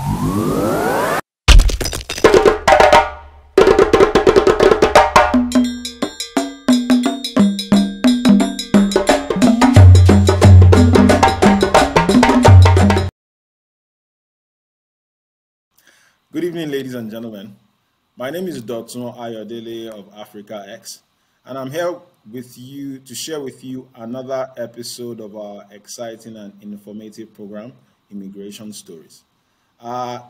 Good evening, ladies and gentlemen. My name is Dotun Ayodele of Africa X, and I'm here with you to share with you another episode of our exciting and informative program, Immigration Stories.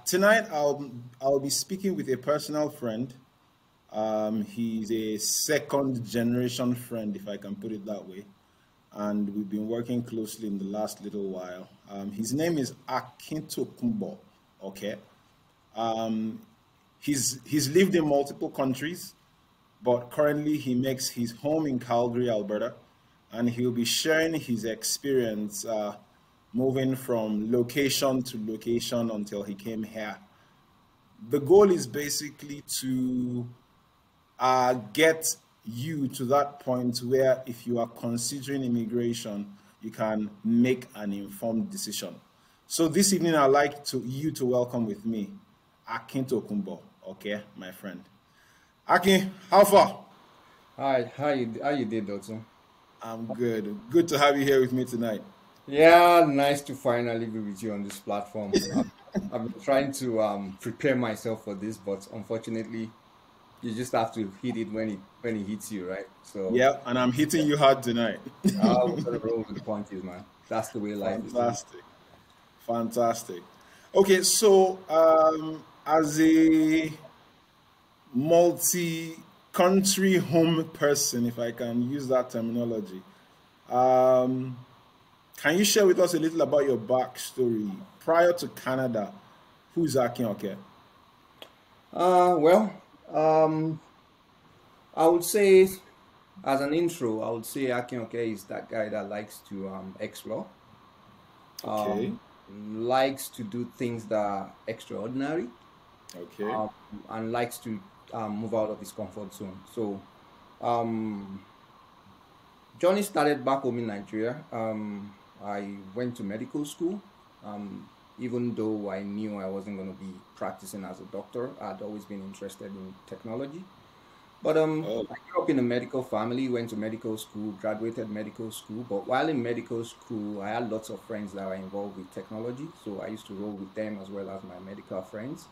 Tonight, I'll be speaking with a personal friend. He's a second generation friend, if I can put it that way, and we've been working closely in the last little while. His name is Akin Oke. Okay. Um, he's lived in multiple countries, but currently he makes his home in Calgary, Alberta, and he'll be sharing his experience moving from location to location until he came here. The goal is basically to get you to that point where if you are considering immigration, you can make an informed decision. So this evening, I'd like you to welcome with me Akin Tokumbo, okay, my friend. Akin, how far? Hi, how you did, Dotun? I'm good. Good to have you here with me tonight. Yeah, nice to finally be with you on this platform. I've been trying to prepare myself for this, but unfortunately, you just have to hit it when it hits you, right? So, Yeah, and I'm hitting you hard tonight. we're gonna roll with the punches, man. That's the way life is. Fantastic. Fantastic. Okay, so as a multi-country home person, if I can use that terminology, um, can you share with us a little about your backstory prior to Canada? Who's Akin Oke? Well, I would say as an intro, I would say Akin Oke is that guy that likes to explore, Okay, um, likes to do things that are extraordinary, okay, um, and likes to move out of his comfort zone. So, um, journey started back home in Nigeria. I went to medical school. Even though I knew I wasn't going to be practicing as a doctor, I'd always been interested in technology. But oh, I grew up in a medical family, went to medical school, graduated medical school. But while in medical school, I had lots of friends that were involved with technology. So I used to roll with them as well as my medical friends.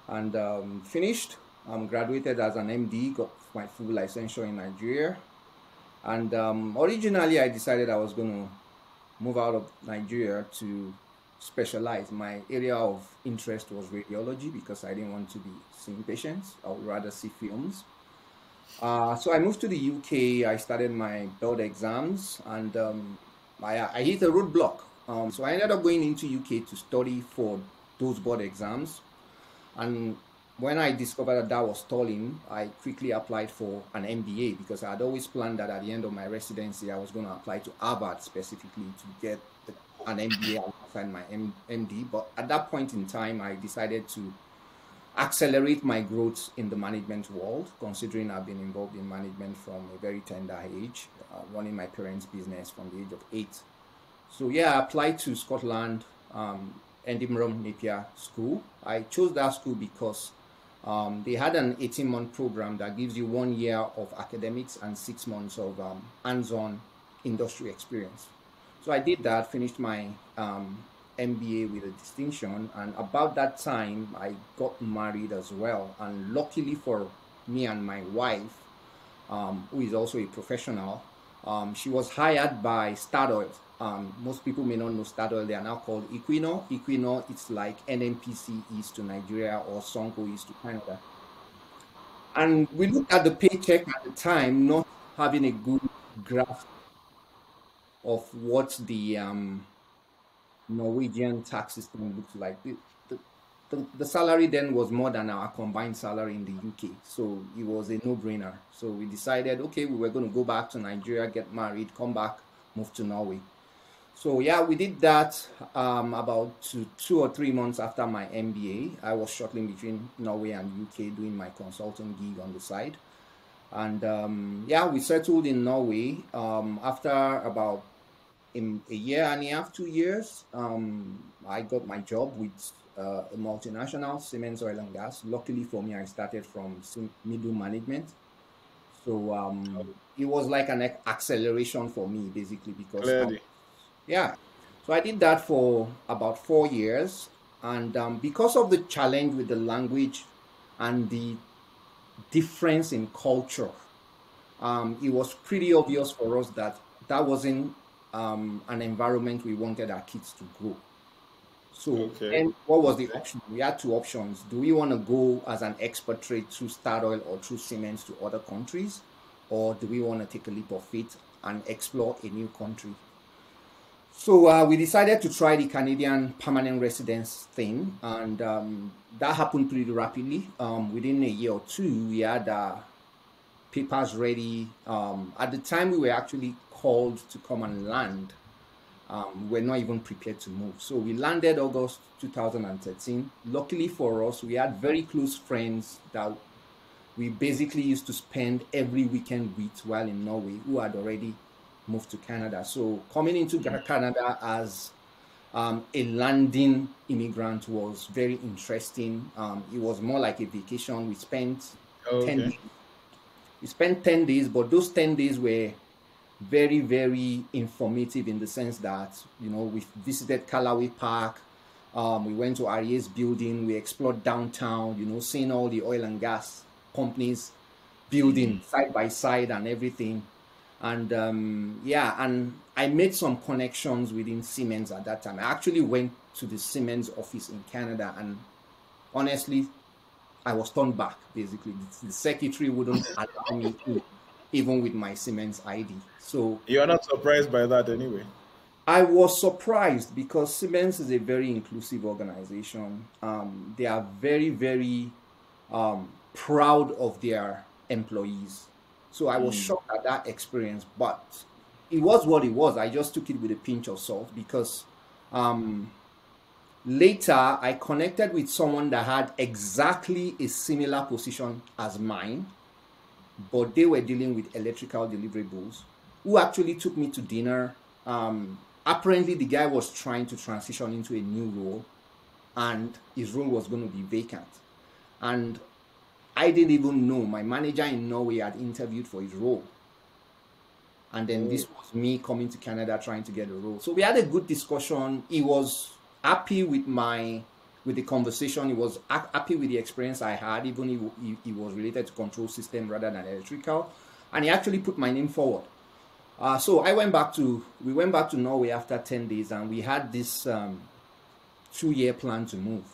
And finished, graduated as an MD, got my full licensure in Nigeria. And originally, I decided I was going to move out of Nigeria to specialize. My area of interest was radiology because I didn't want to be seeing patients. I would rather see films. So I moved to the UK. I started my board exams, and I hit a roadblock. So I ended up going into UK to study for those board exams. And when I discovered that that was stalling, I quickly applied for an MBA because I had always planned that at the end of my residency, I was going to apply to Harvard specifically to get an MBA alongside my MD. But at that point in time, I decided to accelerate my growth in the management world, considering I've been involved in management from a very tender age, running my parents' business from the age of 8. So yeah, I applied to Scotland, Edinburgh Napier School. I chose that school because they had an 18-month program that gives you 1 year of academics and 6 months of hands-on industry experience. So I did that, finished my MBA with a distinction, and about that time I got married as well. And luckily for me and my wife, who is also a professional, she was hired by Statoil. Most people may not know Statoil. They are now called Equinor. Equinor, it's like NNPC is to Nigeria or Sonko is to Canada. And we looked at the paycheck at the time, not having a good grasp of what the Norwegian tax system looks like. The salary then was more than our combined salary in the UK. So it was a no-brainer. So we decided, okay, we were going to go back to Nigeria, get married, come back, move to Norway. So yeah, we did that about 2 or 3 months after my MBA. I was shuttling between Norway and UK doing my consulting gig on the side. And yeah, we settled in Norway after about in a year and a half, 2 years, I got my job with a multinational, Siemens Oil and Gas. Luckily for me, I started from middle management. So it was like an acceleration for me, basically, because Clearly. yeah. So I did that for about 4 years. And because of the challenge with the language and the difference in culture, it was pretty obvious for us that that wasn't an environment we wanted our kids to grow. So Okay. then what was the Okay. option? We had two options. Do we want to go as an expatriate through Statoil or through Siemens to other countries? Or do we want to take a leap of faith and explore a new country? So we decided to try the Canadian permanent residence thing, and that happened pretty rapidly. Within a year or two, we had papers ready. At the time, we were actually called to come and land. We're not even prepared to move. So we landed August 2013. Luckily for us, we had very close friends that we basically used to spend every weekend with while in Norway, who had already moved to Canada. So coming into Canada as a landing immigrant was very interesting. It was more like a vacation. 10 Okay. days. We spent 10 days, but those 10 days were very, very informative in the sense that, we visited Callaway Park, we went to REA's building, we explored downtown, seeing all the oil and gas companies building side by side and everything. And yeah, and I made some connections within Siemens at that time. I actually went to the Siemens office in Canada, and honestly, I was turned back. Basically, the secretary wouldn't allow me in, even with my Siemens ID. So You are not surprised by that anyway. I was surprised because Siemens is a very inclusive organization. They are very, very proud of their employees. So I was shocked at that experience, but it was what it was. I just took it with a pinch of salt because um, later I connected with someone that had exactly a similar position as mine, but they were dealing with electrical deliverables, who actually took me to dinner. Apparently, the guy was trying to transition into a new role, and his role was going to be vacant. And I didn't even know my manager in Norway had interviewed for his role. And then Oh. this was me coming to Canada trying to get a role. So we had a good discussion. He was happy with the conversation. He was happy with the experience I had, even he was related to control system rather than electrical. And he actually put my name forward. So we went back to Norway after 10 days, and we had this 2 year plan to move.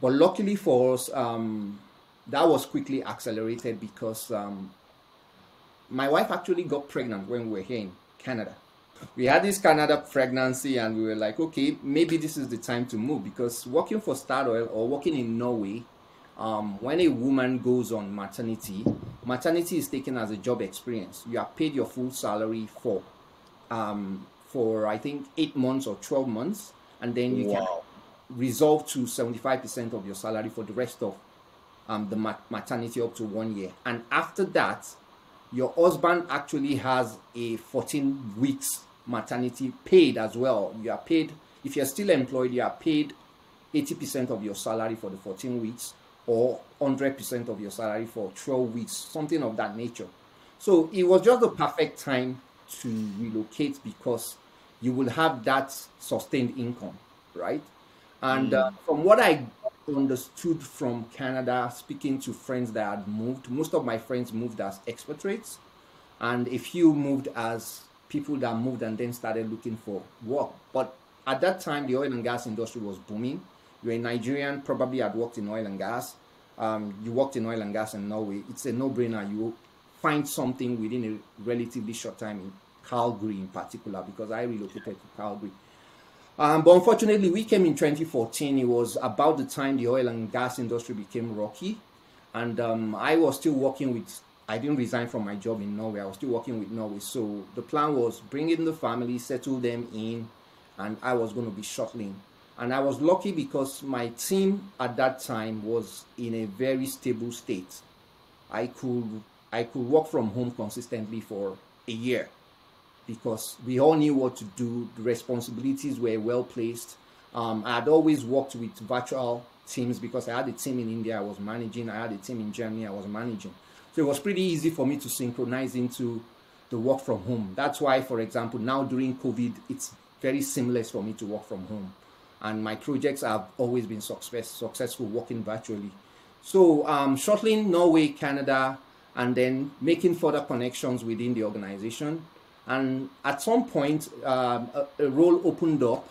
But luckily for us, that was quickly accelerated because my wife actually got pregnant when we were here in Canada. We had this Canada pregnancy, and we were like, okay, maybe this is the time to move, because working for Statoil or working in Norway, when a woman goes on maternity is taken as a job experience. You are paid your full salary for I think 8 months or 12 months, and then you can Wow. resolve to 75% of your salary for the rest of the maternity up to 1 year. And after that, your husband actually has a 14 weeks maternity paid as well. You are paid, if you're still employed, you are paid 80% of your salary for the 14 weeks or 100% of your salary for 12 weeks, something of that nature. So it was just the perfect time to relocate because you will have that sustained income, right? And from what I understood from Canada, speaking to friends that had moved, most of my friends moved as expatriates, and a few moved as people that moved and then started looking for work. But at that time, the oil and gas industry was booming. You're a Nigerian, probably had worked in oil and gas. You worked in oil and gas in Norway. It's a no-brainer. You find something within a relatively short time in Calgary in particular, because I relocated to Calgary. But unfortunately, we came in 2014. It was about the time the oil and gas industry became rocky. And I was still working with, I didn't resign from my job in Norway. I was still working with Norway. So the plan was bring in the family, settle them in, and I was going to be shuttling. And I was lucky because my team at that time was in a very stable state. I could I could work from home consistently for a year. because we all knew what to do. The responsibilities were well placed. I had always worked with virtual teams because I had a team in India I was managing, I had a team in Germany I was managing. So it was pretty easy for me to synchronize into the work from home. That's why, for example, now during COVID, it's very seamless for me to work from home. And my projects have always been successful working virtually. So shuttling Norway, Canada, and then making further connections within the organization. And at some point, a role opened up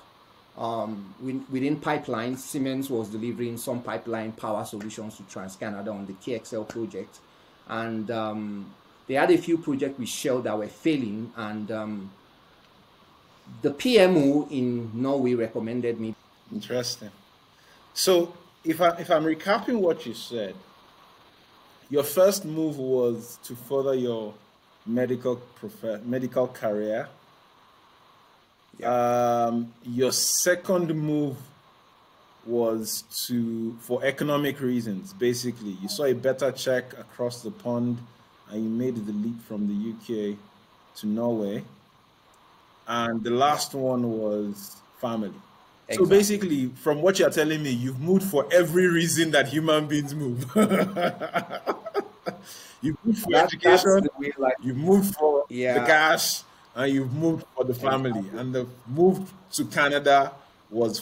within pipelines. Siemens was delivering some pipeline power solutions to TransCanada on the KXL project. And they had a few projects with Shell that were failing. And the PMO in Norway recommended me. Interesting. So if I'm recapping what you said, your first move was to further your medical career. Yeah, Your second move was for economic reasons. Basically, you saw a better check across the pond, and you made the leap from the UK to Norway. And the last one was family. So exactly. basically, from what you're telling me, you've moved for every reason that human beings move. You've moved for That's education, the way life you've is. moved for the Yeah, cash, and you've moved for the family. exactly. And the move to Canada was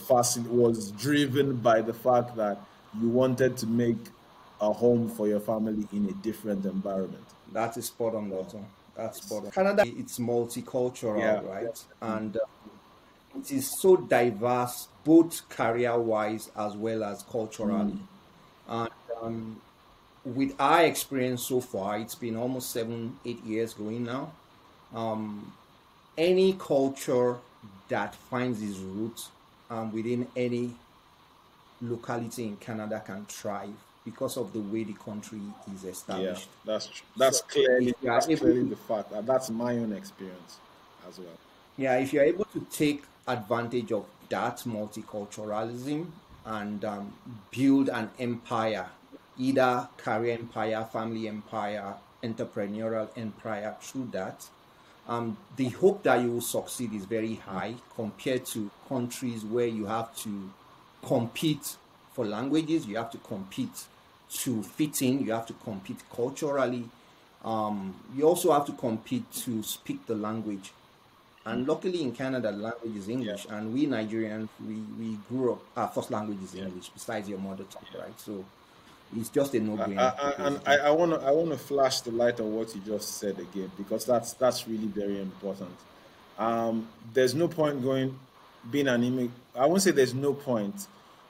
driven by the fact that you wanted to make a home for your family in a different environment. That is spot on, Wow. Doctor. That's It's, spot on. Canada, it's multicultural, yeah, right? definitely. And it is so diverse, both career-wise as well as culturally. Mm, And with our experience so far, it's been almost 7, 8 years going now. Um, any culture that finds its roots within any locality in Canada can thrive because of the way the country is yeah, established. that's So if clearly you are that's able clearly to, the fact. That's my own experience as well. yeah, if you're able to take advantage of that multiculturalism and build an empire, either career empire, family empire, entrepreneurial empire through that, the hope that you will succeed is very high compared to countries where you have to compete for languages, you have to compete to fit in, you have to compete culturally, you also have to compete to speak the language. And luckily in Canada, the language is Yeah, English, and we Nigerians, we grew up, our first language is yeah, English, besides your mother tongue, yeah. right? So it's just a no-brainer, And basically. I want to flash the light on what you just said again because that's really very important. There's no point going being an immigrant. I won't say there's no point,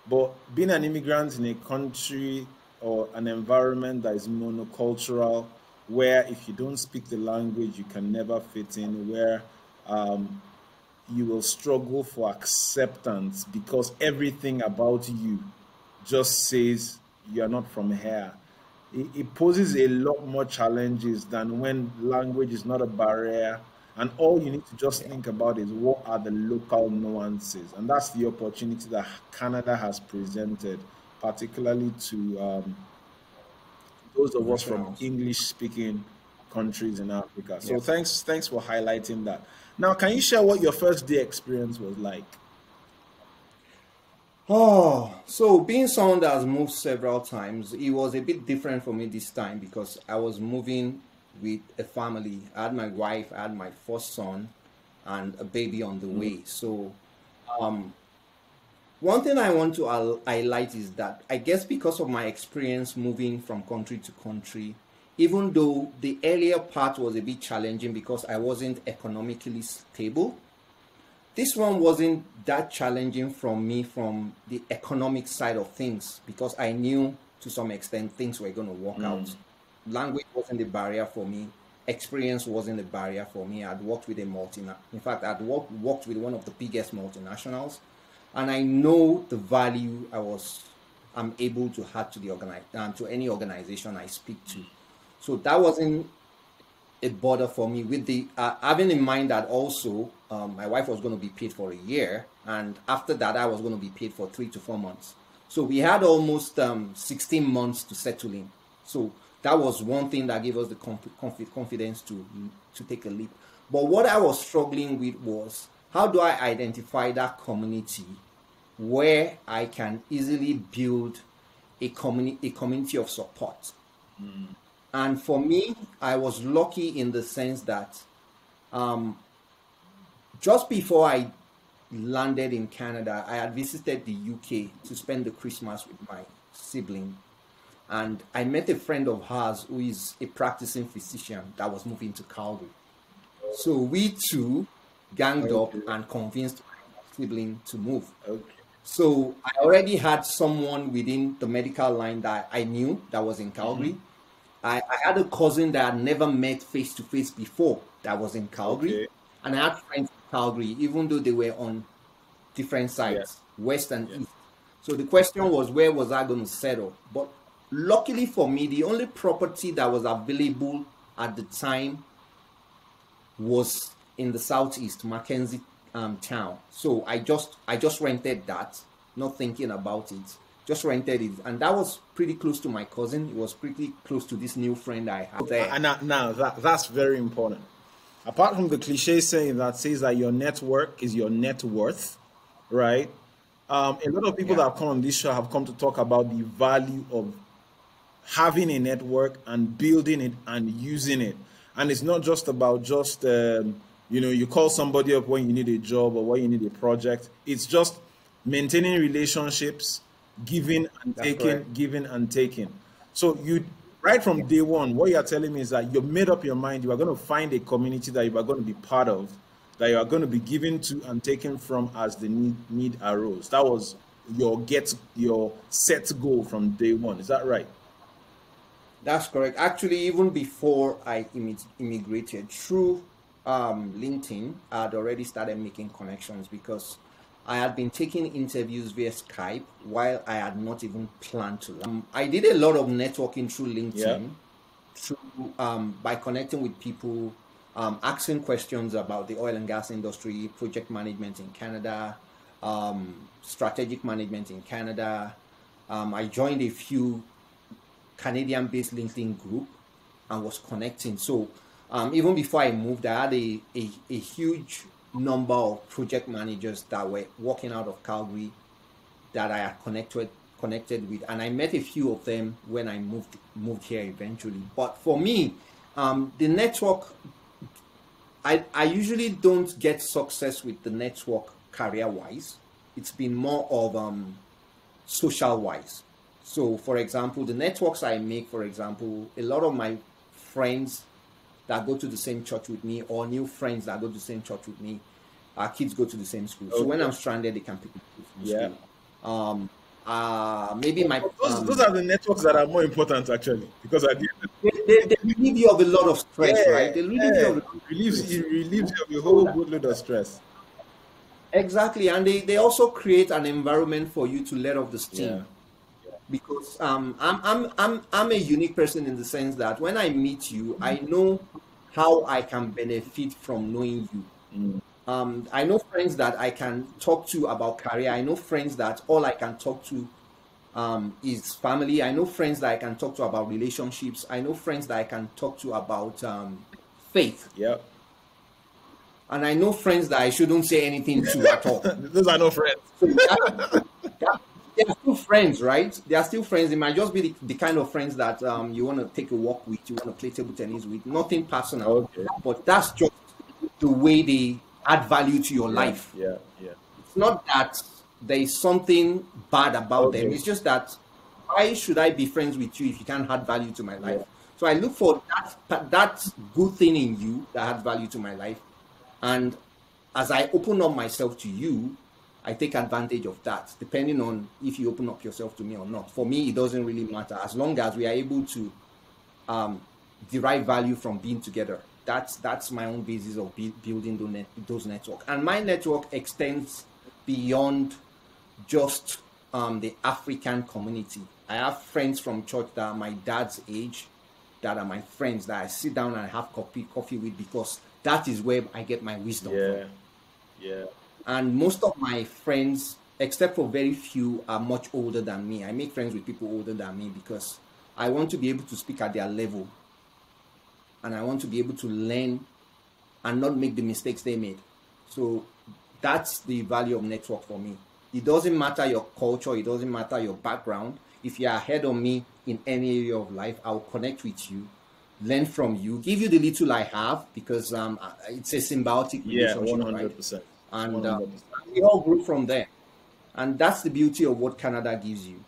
but being an immigrant in a country or an environment that is monocultural, where if you don't speak the language, you can never fit in, where um, you will struggle for acceptance because everything about you just says you're not from here. It poses a lot more challenges than when language is not a barrier. And all you need to just Yeah, think about is what are the local nuances. And that's the opportunity that Canada has presented, particularly to those of us from professionals. English speaking countries in Africa. Yeah. So thanks for highlighting that. Now, can you share what your first day experience was like? Oh, so being someone that has moved several times, it was a bit different for me this time because I was moving with a family. I had my wife, I had my first son, and a baby on the Mm, way. So, um, one thing I want to highlight is that I guess because of my experience moving from country to country, even though the earlier part was a bit challenging because I wasn't economically stable, this one wasn't that challenging from me from the economic side of things because I knew to some extent things were going to work out. mm, Language wasn't a barrier for me. Experience wasn't a barrier for me. I'd worked with in fact, worked with one of the biggest multinationals, and I know the value I'm able to add to the to any organization I speak to. So that wasn't a border for me with the having in mind that also my wife was going to be paid for a year, and after that I was going to be paid for 3 to 4 months. So we had almost 16 months to settle in. So that was one thing that gave us the confidence to take a leap. But what I was struggling with was, how do I identify that community where I can easily build a community of support? And for me, I was lucky in the sense that um, just before I landed in Canada, I had visited the UK to spend the Christmas with my sibling. And I met a friend of hers who is a practicing physician that was moving to Calgary. So we two ganged up Okay. and convinced my sibling to move. Okay. So I already had someone within the medical line that I knew that was in Mm-hmm. Calgary. I had a cousin that I had never met face to face before that was in Calgary. Okay. And I had friends in Calgary, even though they were on different Yeah. sides, west and Yeah. east. So the question was, where was I going to settle? But luckily for me, the only property that was available at the time was in the southeast, Mackenzie town. So I just rented that, not thinking about it. Just rented it, and that was pretty close to my cousin. It was pretty close to this new friend I had there. And now that's very important. Apart from the cliche saying that says that your network is your net worth, right? A lot of people that Yeah, have come on this show have come to talk about the value of having a network and building it and using it. And it's not just about just you call somebody up when you need a job or when you need a project. It's just maintaining relationships, that's correct. giving and taking. So you right from Yeah, day one, what you're telling me is that you've made up your mind you are going to find a community that you are going to be part of, that you are going to be given to and taken from as the need arose. That was your set goal from day one. Is that right? that's correct. Actually, even before I immigrated, through LinkedIn, I had already started making connections because I had been taking interviews via Skype while I had not even planned to. I did a lot of networking through Yeah. LinkedIn, through by connecting with people, asking questions about the oil and gas industry, project management in Canada, strategic management in Canada. I joined a few Canadian-based LinkedIn group and was connecting. So even before I moved, I had a huge number of project managers that were working out of Calgary that I had connected with, and I met a few of them when I moved here eventually. But for me, the network, I usually don't get success with the network career wise. It's been more of social wise. So, for example, the networks I make, for example, a lot of my friends that go to the same church with me, or new friends that go to the same church with me, our kids go to the same school. So when Okay. I'm stranded, they can pick me up from Yeah. school. Maybe my Those are the networks that are more important actually, because at the end of they relieve you of a lot of stress, yeah, right? They relieve you yeah, of a lot of stress. it relieves you of a So whole that, boatload of stress. exactly, and they also create an environment for you to let off the Yeah. steam. Because I'm a unique person in the sense that when I meet you, I know how I can benefit from knowing you. Mm. I know friends that I can talk to about career. I know friends that all I can talk to is family. I know friends that I can talk to about relationships. I know friends that I can talk to about faith. Yeah. And I know friends that I shouldn't say anything to at all. Those are no friends. So that, they are still friends, right? They are still friends. It might just be the kind of friends that you want to take a walk with, you want to play table tennis with, nothing personal. Okay. But that's just the way they add value to your Yeah. life. Yeah. Yeah. It's not that there is something bad about them. Okay. It's just that why should I be friends with you if you can't add value to my life? Yeah. So I look for that good thing in you that adds value to my life, and as I open up myself to you, I take advantage of that, depending on if you open up yourself to me or not. For me, it doesn't really matter as long as we are able to um, derive value from being together. That's my own basis of building those network, and my network extends beyond just the African community. I have friends from church that are my dad's age, that are my friends that I sit down and have coffee with because that is where I get my wisdom from. Yeah. Yeah. And most of my friends, except for very few, are much older than me. I make friends with people older than me because I want to be able to speak at their level, and I want to be able to learn and not make the mistakes they made. So that's the value of network for me. It doesn't matter your culture, it doesn't matter your background. If you're ahead of me in any area of life, I'll connect with you, learn from you, give you the little I have, because it's a symbiotic Yeah, relationship, right? 100%. And 100%. we all grew from there. And that's the beauty of what Canada gives you.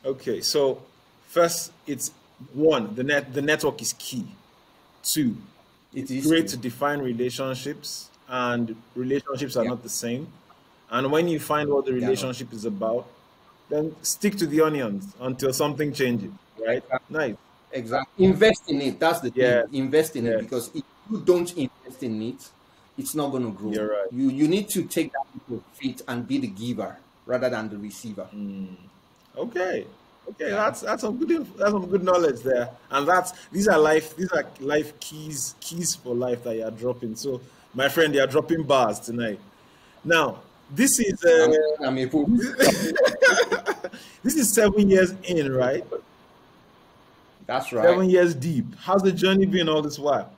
Okay, so first, it's one, the network is key. Two, It it's is great key. to define relationships, and relationships are Yeah, not the same. And when you find what the they are not. relationship is about, then stick to the onions until something changes, right? Exactly. Nice. Exactly. Invest in it. That's the Yeah, thing. Invest in it, yes, because if you don't invest in it, it's not going to grow. you're right. You need to take that into faith and be the giver rather than the receiver. Okay. Okay, Yeah. that's some that's some good knowledge there. And that's these are life keys for life that you are dropping. So my friend, you are dropping bars tonight. Now, this is I'm a fool. this is 7 years in, right? That's right. 7 years deep. How's the journey been all this while?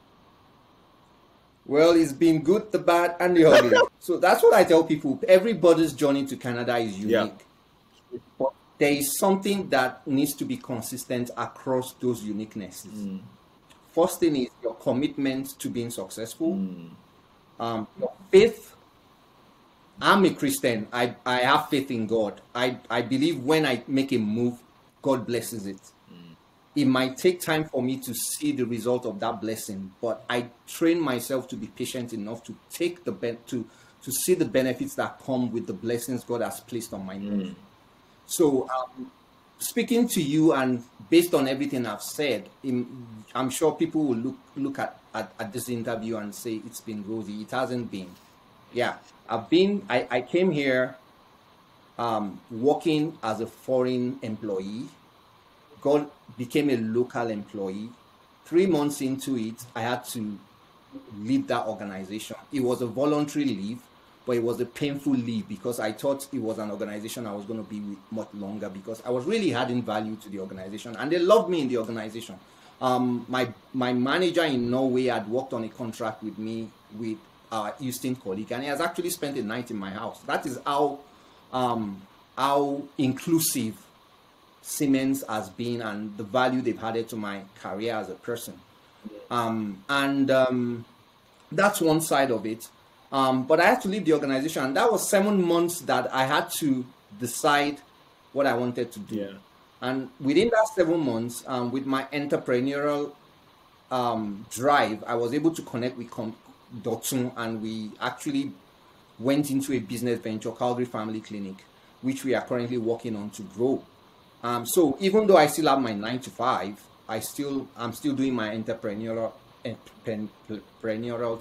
Well, it's been good, the bad, and the ugly. So that's what I tell people. Everybody's journey to Canada is Yeah. unique. But there is something that needs to be consistent across those uniquenesses. First thing is your commitment to being successful, your faith. I'm a Christian. I have faith in God. I believe when I make a move, God blesses it. It might take time for me to see the result of that blessing, but I train myself to be patient enough to take to see the benefits that come with the blessings God has placed on my move. So, speaking to you and based on everything I've said, I'm sure people will look at this interview and say it's been rosy. It hasn't been. Yeah, I came here working as a foreign employee. God became a local employee. 3 months into it, I had to leave that organization. It was a voluntary leave, but it was a painful leave because I thought it was an organization I was going to be with much longer, because I was really adding value to the organization and they loved me in the organization. My manager in Norway had worked on a contract with me with our Houston colleague, and he has actually spent a night in my house. That is how inclusive Siemens has been and the value they've added to my career as a person. And that's one side of it. But I had to leave the organization, and that was 7 months that I had to decide what I wanted to do. Yeah. And within that 7 months, with my entrepreneurial drive, I was able to connect with Dotun, and we actually went into a business venture, Calgary Family Clinic, which we are currently working on to grow. So even though I still have my 9 to 5, I'm still doing my entrepreneurial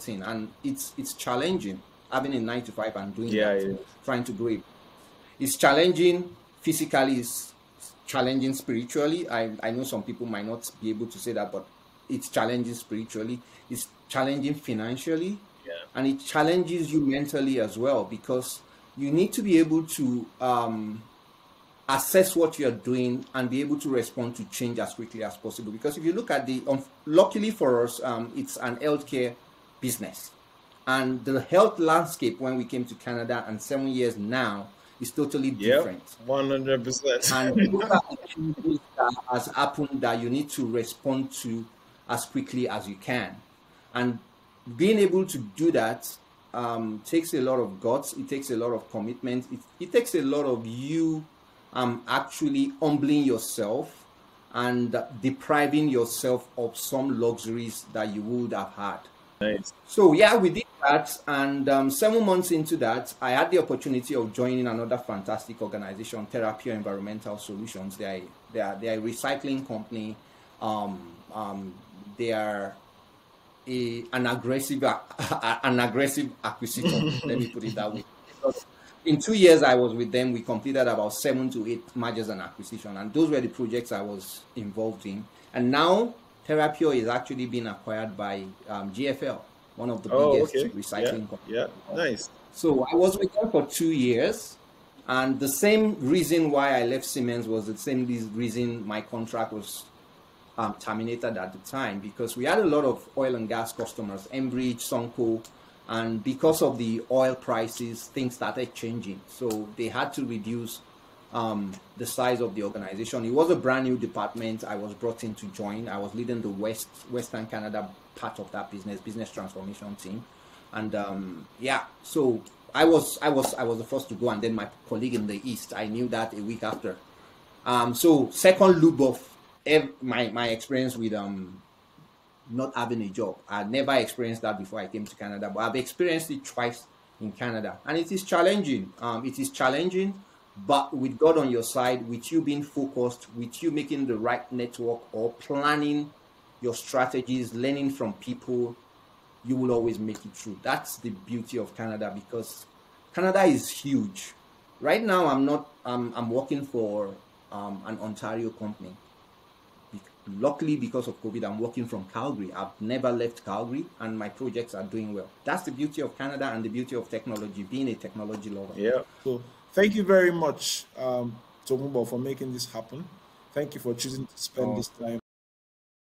thing, and it's challenging having a 9 to 5 and doing Yeah, that, yeah. trying to grow it. It's challenging physically, it's challenging spiritually. I know some people might not be able to say that, but it's challenging spiritually, it's challenging financially, Yeah. and it challenges you mentally as well, because you need to be able to assess what you're doing and be able to respond to change as quickly as possible. Because if you look at luckily for us, it's an healthcare business, and the health landscape when we came to Canada and 7 years now is totally Yep. different. 100%. And those are the changes that has happened that you need to respond to as quickly as you can. And being able to do that takes a lot of guts. It takes a lot of commitment. It takes a lot of you actually humbling yourself and depriving yourself of some luxuries that you would have had. Nice. So yeah, we did that, and 7 months into that, I had the opportunity of joining another fantastic organization, Therapy Environmental Solutions. They are a recycling company. They are an aggressive acquisitor. Let me put it that way. Because in 2 years I was with them, we completed about 7 to 8 mergers and acquisition, and those were the projects I was involved in. And now Therapio is actually being acquired by GFL, one of the Oh, biggest okay. Yeah. recycling companies. Yeah. Nice. So I was with them for 2 years, and the same reason why I left Siemens was the same reason my contract was terminated at the time because we had a lot of oil and gas customers, Enbridge, Sonko, and because of the oil prices, things started changing. So they had to reduce the size of the organization. It was a brand new department I was brought in to join. I was leading the Western Canada part of that business transformation team, and yeah, so I was the first to go, and then my colleague in the East, I knew that a week after. So second loop of my experience with not having a job. I never experienced that before I came to Canada, but I've experienced it twice in Canada, and it is challenging. It is challenging, but with God on your side, with you being focused, with you making the right network or planning your strategies, learning from people, you will always make it through. That's the beauty of Canada because Canada is huge. Right now, I'm not. I'm working for an Ontario company. Luckily, because of COVID, I'm working from Calgary. I've never left Calgary, and my projects are doing well. That's the beauty of Canada and the beauty of technology, being a technology lover. Yeah. So thank you very much, Tokumbo, for making this happen. Thank you for choosing to spend Oh, this time